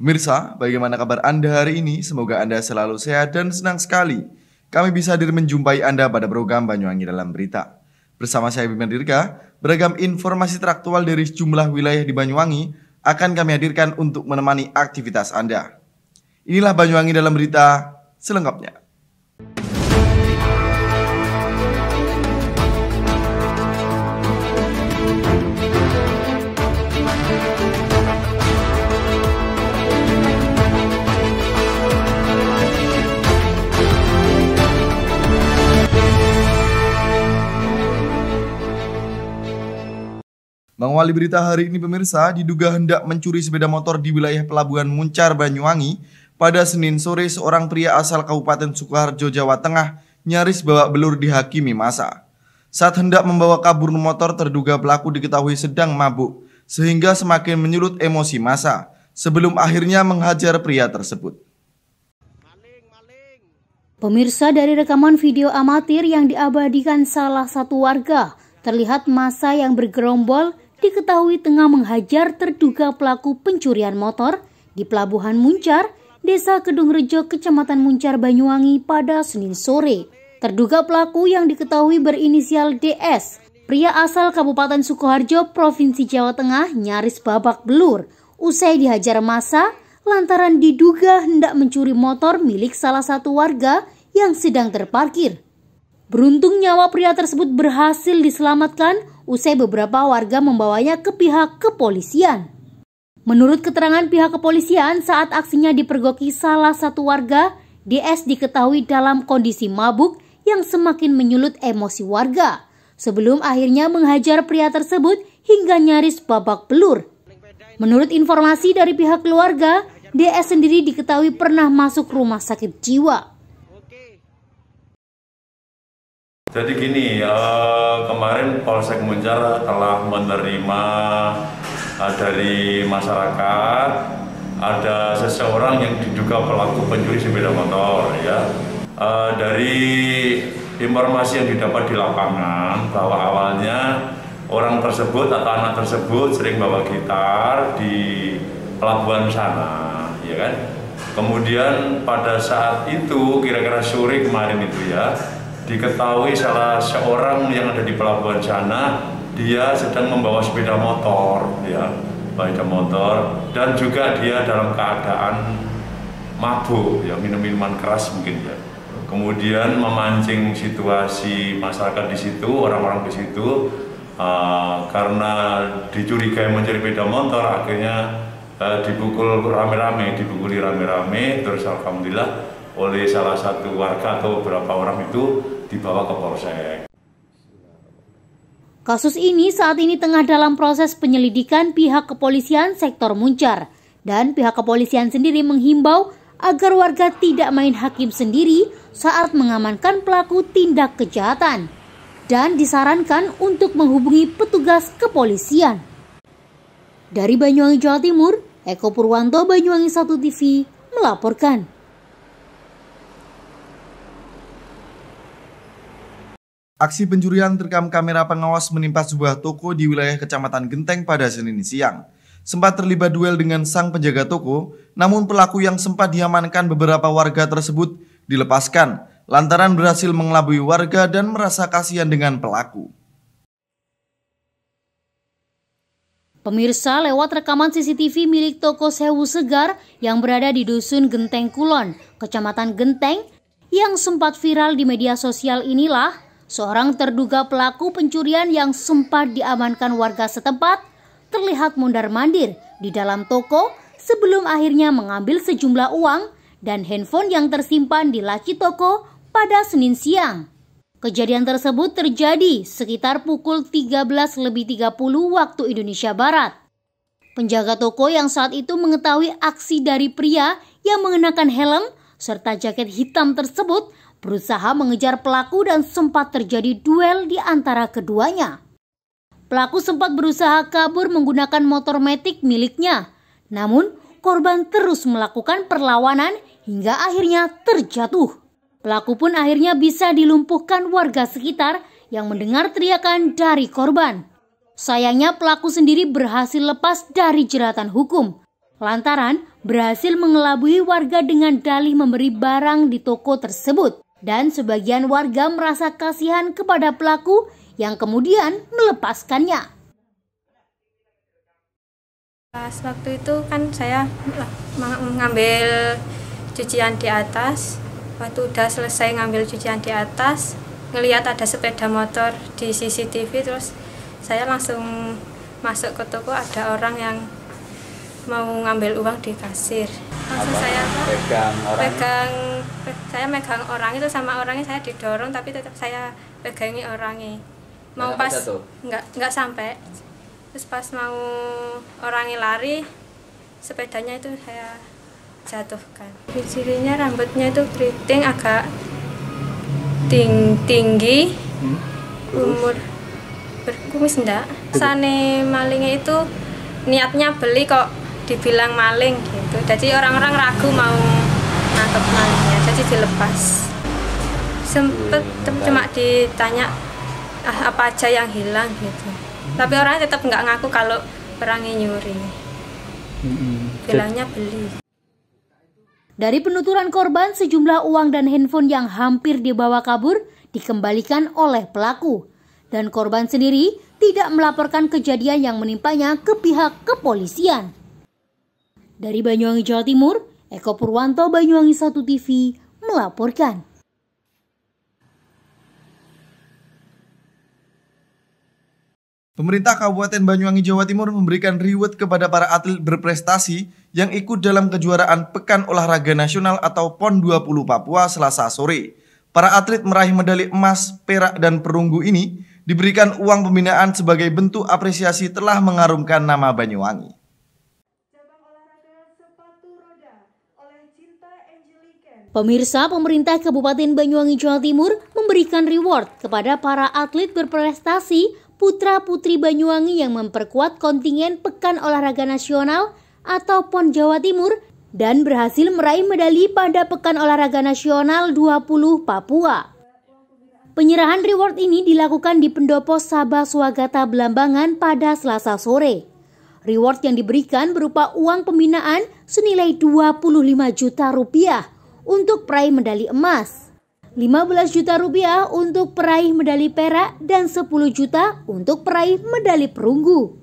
Pemirsa, bagaimana kabar Anda hari ini? Semoga Anda selalu sehat dan senang sekali kami bisa hadir menjumpai Anda pada program Banyuwangi Dalam Berita. Bersama saya Bima Dirga, beragam informasi teraktual dari sejumlah wilayah di Banyuwangi akan kami hadirkan untuk menemani aktivitas Anda. Inilah Banyuwangi Dalam Berita selengkapnya. Mengawali berita hari ini pemirsa, diduga hendak mencuri sepeda motor di wilayah Pelabuhan Muncar, Banyuwangi. Pada Senin sore, seorang pria asal Kabupaten Sukoharjo, Jawa Tengah nyaris babak belur dihakimi massa. Saat hendak membawa kabur motor, terduga pelaku diketahui sedang mabuk, sehingga semakin menyulut emosi massa, sebelum akhirnya menghajar pria tersebut. Pemirsa, dari rekaman video amatir yang diabadikan salah satu warga, terlihat massa yang bergerombol diketahui tengah menghajar terduga pelaku pencurian motor di Pelabuhan Muncar, Desa Kedung Rejo, Kecamatan Muncar, Banyuwangi pada Senin sore. Terduga pelaku yang diketahui berinisial DS, pria asal Kabupaten Sukoharjo, Provinsi Jawa Tengah, nyaris babak belur usai dihajar massa lantaran diduga hendak mencuri motor milik salah satu warga yang sedang terparkir. Beruntung nyawa pria tersebut berhasil diselamatkan usai beberapa warga membawanya ke pihak kepolisian. Menurut keterangan pihak kepolisian, saat aksinya dipergoki salah satu warga, DS diketahui dalam kondisi mabuk yang semakin menyulut emosi warga, sebelum akhirnya menghajar pria tersebut hingga nyaris babak belur. Menurut informasi dari pihak keluarga, DS sendiri diketahui pernah masuk rumah sakit jiwa. Jadi gini, kemarin Polsek Muncar telah menerima dari masyarakat ada seseorang yang diduga pelaku pencuri sepeda motor. Ya, dari informasi yang didapat di lapangan bahwa awalnya orang tersebut atau anak tersebut sering bawa gitar di pelabuhan sana, ya kan? Kemudian pada saat itu kira-kira sore kemarin itu ya, diketahui salah seorang yang ada di pelabuhan sana, dia sedang membawa sepeda motor, ya, sepeda motor, dan juga dia dalam keadaan mabuk, ya, minum minuman keras mungkin ya. Kemudian memancing situasi masyarakat di situ, orang-orang di situ, karena dicurigai mencuri sepeda motor, akhirnya dipukuli rame-rame, terus alhamdulillah oleh salah satu warga atau beberapa orang itu dibawa ke Polsek. Kasus ini saat ini tengah dalam proses penyelidikan pihak kepolisian sektor Muncar, dan pihak kepolisian sendiri menghimbau agar warga tidak main hakim sendiri saat mengamankan pelaku tindak kejahatan dan disarankan untuk menghubungi petugas kepolisian. Dari Banyuwangi, Jawa Timur, Eko Purwanto, Banyuwangi 1 TV melaporkan. Aksi pencurian terekam kamera pengawas menimpa sebuah toko di wilayah Kecamatan Genteng pada Senin siang. Sempat terlibat duel dengan sang penjaga toko, namun pelaku yang sempat diamankan beberapa warga tersebut dilepaskan lantaran berhasil mengelabui warga dan merasa kasihan dengan pelaku. Pemirsa, lewat rekaman CCTV milik toko Sewu Segar yang berada di Dusun Genteng Kulon, Kecamatan Genteng, yang sempat viral di media sosial inilah, seorang terduga pelaku pencurian yang sempat diamankan warga setempat terlihat mondar-mandir di dalam toko sebelum akhirnya mengambil sejumlah uang dan handphone yang tersimpan di laci toko pada Senin siang. Kejadian tersebut terjadi sekitar pukul 13.30 waktu Indonesia Barat. Penjaga toko yang saat itu mengetahui aksi dari pria yang mengenakan helm serta jaket hitam tersebut berusaha mengejar pelaku dan sempat terjadi duel di antara keduanya. Pelaku sempat berusaha kabur menggunakan motor metik miliknya, namun korban terus melakukan perlawanan hingga akhirnya terjatuh. Pelaku pun akhirnya bisa dilumpuhkan warga sekitar yang mendengar teriakan dari korban. Sayangnya pelaku sendiri berhasil lepas dari jeratan hukum. lantaran berhasil mengelabui warga dengan dalih memberi barang di toko tersebut. Dan sebagian warga merasa kasihan kepada pelaku yang kemudian melepaskannya. Pas waktu itu kan saya mengambil cucian di atas. Waktu udah selesai ngambil cucian di atas, ngelihat ada sepeda motor di CCTV, terus saya langsung masuk ke toko, ada orang yang mau ngambil uang di kasir. Langsung saya megang orang itu, sama orangnya saya didorong, tapi tetap saya pegangi orangnya. Mau pas nggak sampai. Terus pas mau orangnya lari, sepedanya itu saya jatuhkan. Cirinya rambutnya itu keriting, agak tinggi, umur berkumis enggak. Sane malingnya itu niatnya beli kok dibilang maling gitu. Jadi orang-orang ragu mau nangkep malingnya, jadi dilepas. Sempet cuma ditanya apa aja yang hilang gitu. Tapi orangnya tetap nggak ngaku kalau orangnya nyuri. Bilangnya beli. Dari penuturan korban, sejumlah uang dan handphone yang hampir dibawa kabur dikembalikan oleh pelaku. Dan korban sendiri tidak melaporkan kejadian yang menimpanya ke pihak kepolisian. Dari Banyuwangi, Jawa Timur, Eko Purwanto, Banyuwangi 1 TV melaporkan. Pemerintah Kabupaten Banyuwangi, Jawa Timur memberikan reward kepada para atlet berprestasi yang ikut dalam kejuaraan Pekan Olahraga Nasional atau PON 20 Papua Selasa sore. Para atlet meraih medali emas, perak, dan perunggu ini diberikan uang pembinaan sebagai bentuk apresiasi telah mengharumkan nama Banyuwangi. Pemirsa, pemerintah Kabupaten Banyuwangi, Jawa Timur memberikan reward kepada para atlet berprestasi putra-putri Banyuwangi yang memperkuat kontingen Pekan Olahraga Nasional atau PON Jawa Timur dan berhasil meraih medali pada Pekan Olahraga Nasional 20 Papua. Penyerahan reward ini dilakukan di Pendopo Sabah Swagata Belambangan pada Selasa sore. Reward yang diberikan berupa uang pembinaan senilai 25 juta rupiah untuk peraih medali emas, 15 juta rupiah untuk peraih medali perak, dan 10 juta untuk peraih medali perunggu.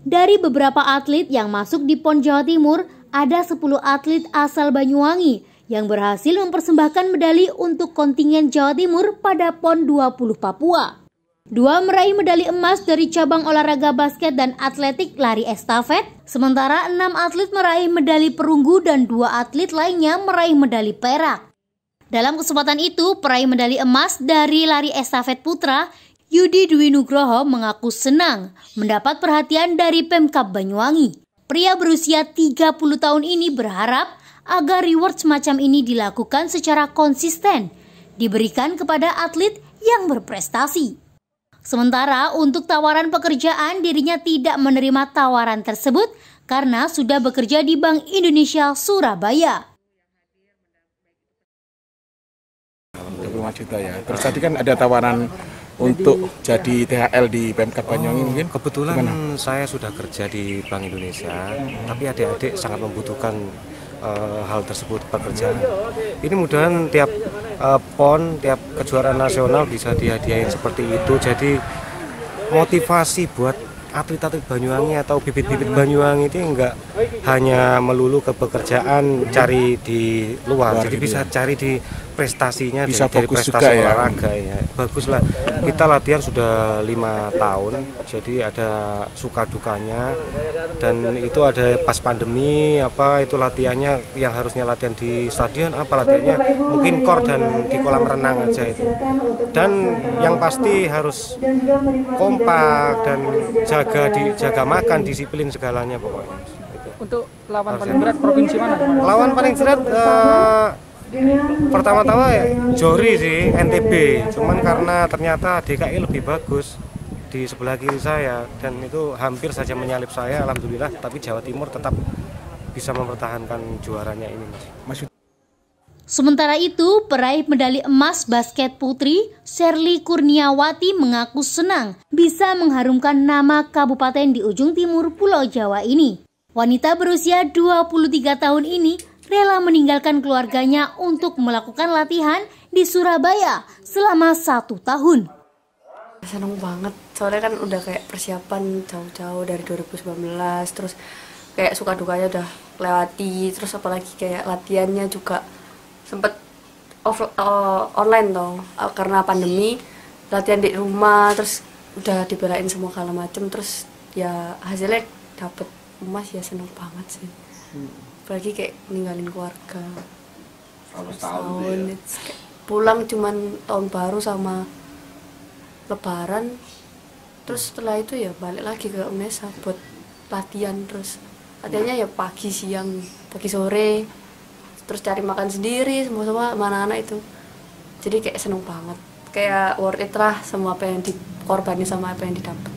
Dari beberapa atlet yang masuk di PON Jawa Timur, ada 10 atlet asal Banyuwangi yang berhasil mempersembahkan medali untuk kontingen Jawa Timur pada PON 20 Papua. 2 meraih medali emas dari cabang olahraga basket dan atletik lari estafet, sementara 6 atlet meraih medali perunggu dan 2 atlet lainnya meraih medali perak. Dalam kesempatan itu, peraih medali emas dari lari estafet putra, Yudi Dwi Nugroho mengaku senang mendapat perhatian dari Pemkab Banyuwangi. Pria berusia 30 tahun ini berharap agar reward semacam ini dilakukan secara konsisten, diberikan kepada atlet yang berprestasi. Sementara untuk tawaran pekerjaan, dirinya tidak menerima tawaran tersebut karena sudah bekerja di Bank Indonesia Surabaya. 25 juta ya. Terus tadi kan ada tawaran untuk jadi THL di Pemkab Banyuwangi mungkin? Kebetulan saya sudah kerja di Bank Indonesia, tapi adik-adik sangat membutuhkan hal tersebut, pekerjaan. Ini mudahan tiap PON, tiap kejuaraan nasional bisa dihadiahin seperti itu. Jadi motivasi buat atlet-atlet Banyuwangi atau bibit-bibit Banyuwangi itu enggak hanya melulu ke pekerjaan cari di luar, jadi bisa cari di prestasinya, bisa dari prestasi olahraga ya. Baguslah, kita latihan sudah 5 tahun, jadi ada suka dukanya, dan itu ada pas pandemi itu latihannya yang harusnya latihan di stadion, latihannya mungkin kor dan di kolam renang aja itu. Dan yang pasti harus kompak dan jaga makan, disiplin segalanya pokoknya. Untuk lawan paling berat provinsi mana? Lawan paling berat pertama-tama Jori sih, NTB. Cuman karena ternyata DKI lebih bagus di sebelah kiri saya dan itu hampir saja menyalip saya, alhamdulillah. Tapi Jawa Timur tetap bisa mempertahankan juaranya ini, Mas. Sementara itu, peraih medali emas basket putri Sherly Kurniawati mengaku senang bisa mengharumkan nama kabupaten di ujung timur Pulau Jawa ini. Wanita berusia 23 tahun ini rela meninggalkan keluarganya untuk melakukan latihan di Surabaya selama 1 tahun. Seneng banget, soalnya kan udah kayak persiapan jauh-jauh dari 2019, terus kayak suka dukanya udah lewati, terus apalagi kayak latihannya juga sempet online dong, karena pandemi, latihan di rumah, terus udah dibelain semua segala macem, terus ya hasilnya dapet emas, ya seneng banget sih. Apalagi kayak ninggalin keluarga tahun, pulang cuman tahun baru sama Lebaran, terus setelah itu ya balik lagi ke UNESA buat latihan, terus latihannya ya pagi, siang, pagi, sore, terus cari makan sendiri semua anak-anak itu. Jadi kayak seneng banget, kayak worth it lah semua apa yang dikorbanin sama apa yang didapat.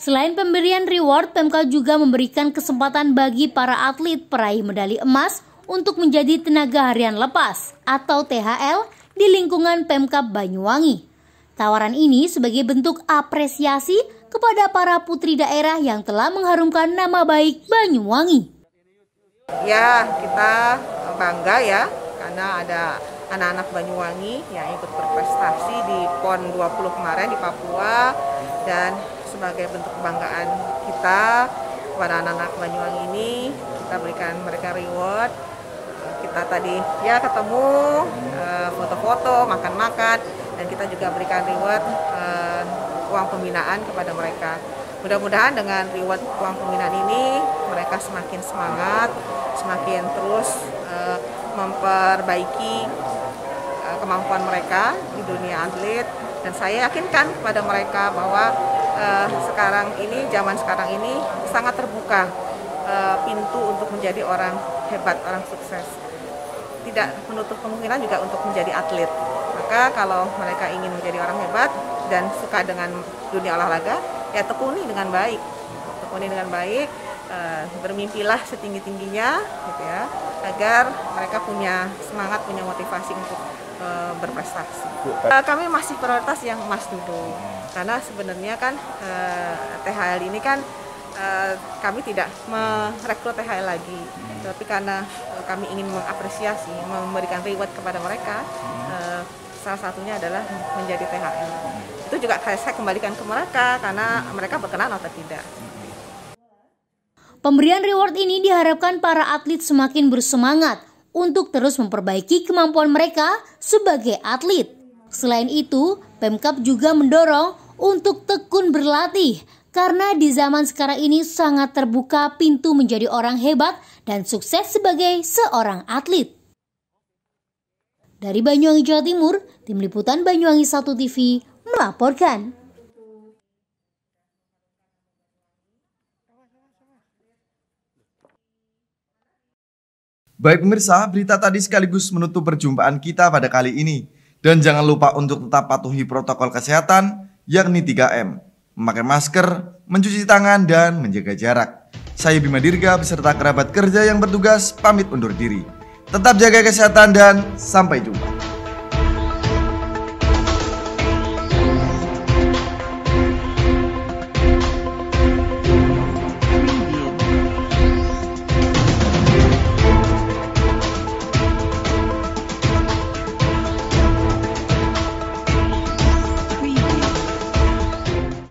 Selain pemberian reward, Pemkab juga memberikan kesempatan bagi para atlet peraih medali emas untuk menjadi tenaga harian lepas atau THL di lingkungan Pemkab Banyuwangi. Tawaran ini sebagai bentuk apresiasi kepada para putri daerah yang telah mengharumkan nama baik Banyuwangi. Ya, kita bangga ya karena ada anak-anak Banyuwangi yang ikut berprestasi di PON 20 kemarin di Papua, dan sebagai bentuk kebanggaan kita kepada anak-anak Banyuwangi ini, kita berikan mereka reward. Kita tadi ya ketemu, foto-foto, makan-makan, dan kita juga berikan reward uang pembinaan kepada mereka. Mudah-mudahan dengan reward uang pembinaan ini mereka semakin semangat, semakin terus memperbaiki kemampuan mereka di dunia atlet, dan saya yakinkan kepada mereka bahwa zaman sekarang ini sangat terbuka pintu untuk menjadi orang hebat, orang sukses. Tidak menutup kemungkinan juga untuk menjadi atlet. Maka kalau mereka ingin menjadi orang hebat dan suka dengan dunia olahraga, ya tekuni dengan baik. Bermimpilah setinggi-tingginya gitu ya, agar mereka punya semangat, punya motivasi untuk berprestasi. Kami masih prioritas yang emas dulu, karena sebenarnya kan THL ini kan kami tidak merekrut THL lagi, tapi karena kami ingin mengapresiasi, memberikan reward kepada mereka, salah satunya adalah menjadi THL. Itu juga saya kembalikan ke mereka karena mereka berkenan atau tidak. Pemberian reward ini diharapkan para atlet semakin bersemangat untuk terus memperbaiki kemampuan mereka sebagai atlet. Selain itu, Pemkab juga mendorong untuk tekun berlatih, karena di zaman sekarang ini sangat terbuka pintu menjadi orang hebat dan sukses sebagai seorang atlet. Dari Banyuwangi, Jawa Timur, Tim Liputan Banyuwangi 1 TV melaporkan. Baik pemirsa, berita tadi sekaligus menutup perjumpaan kita pada kali ini. Dan jangan lupa untuk tetap patuhi protokol kesehatan, yakni 3M. Memakai masker, mencuci tangan, dan menjaga jarak. Saya Bima Dirga beserta kerabat kerja yang bertugas pamit undur diri. Tetap jaga kesehatan dan sampai jumpa.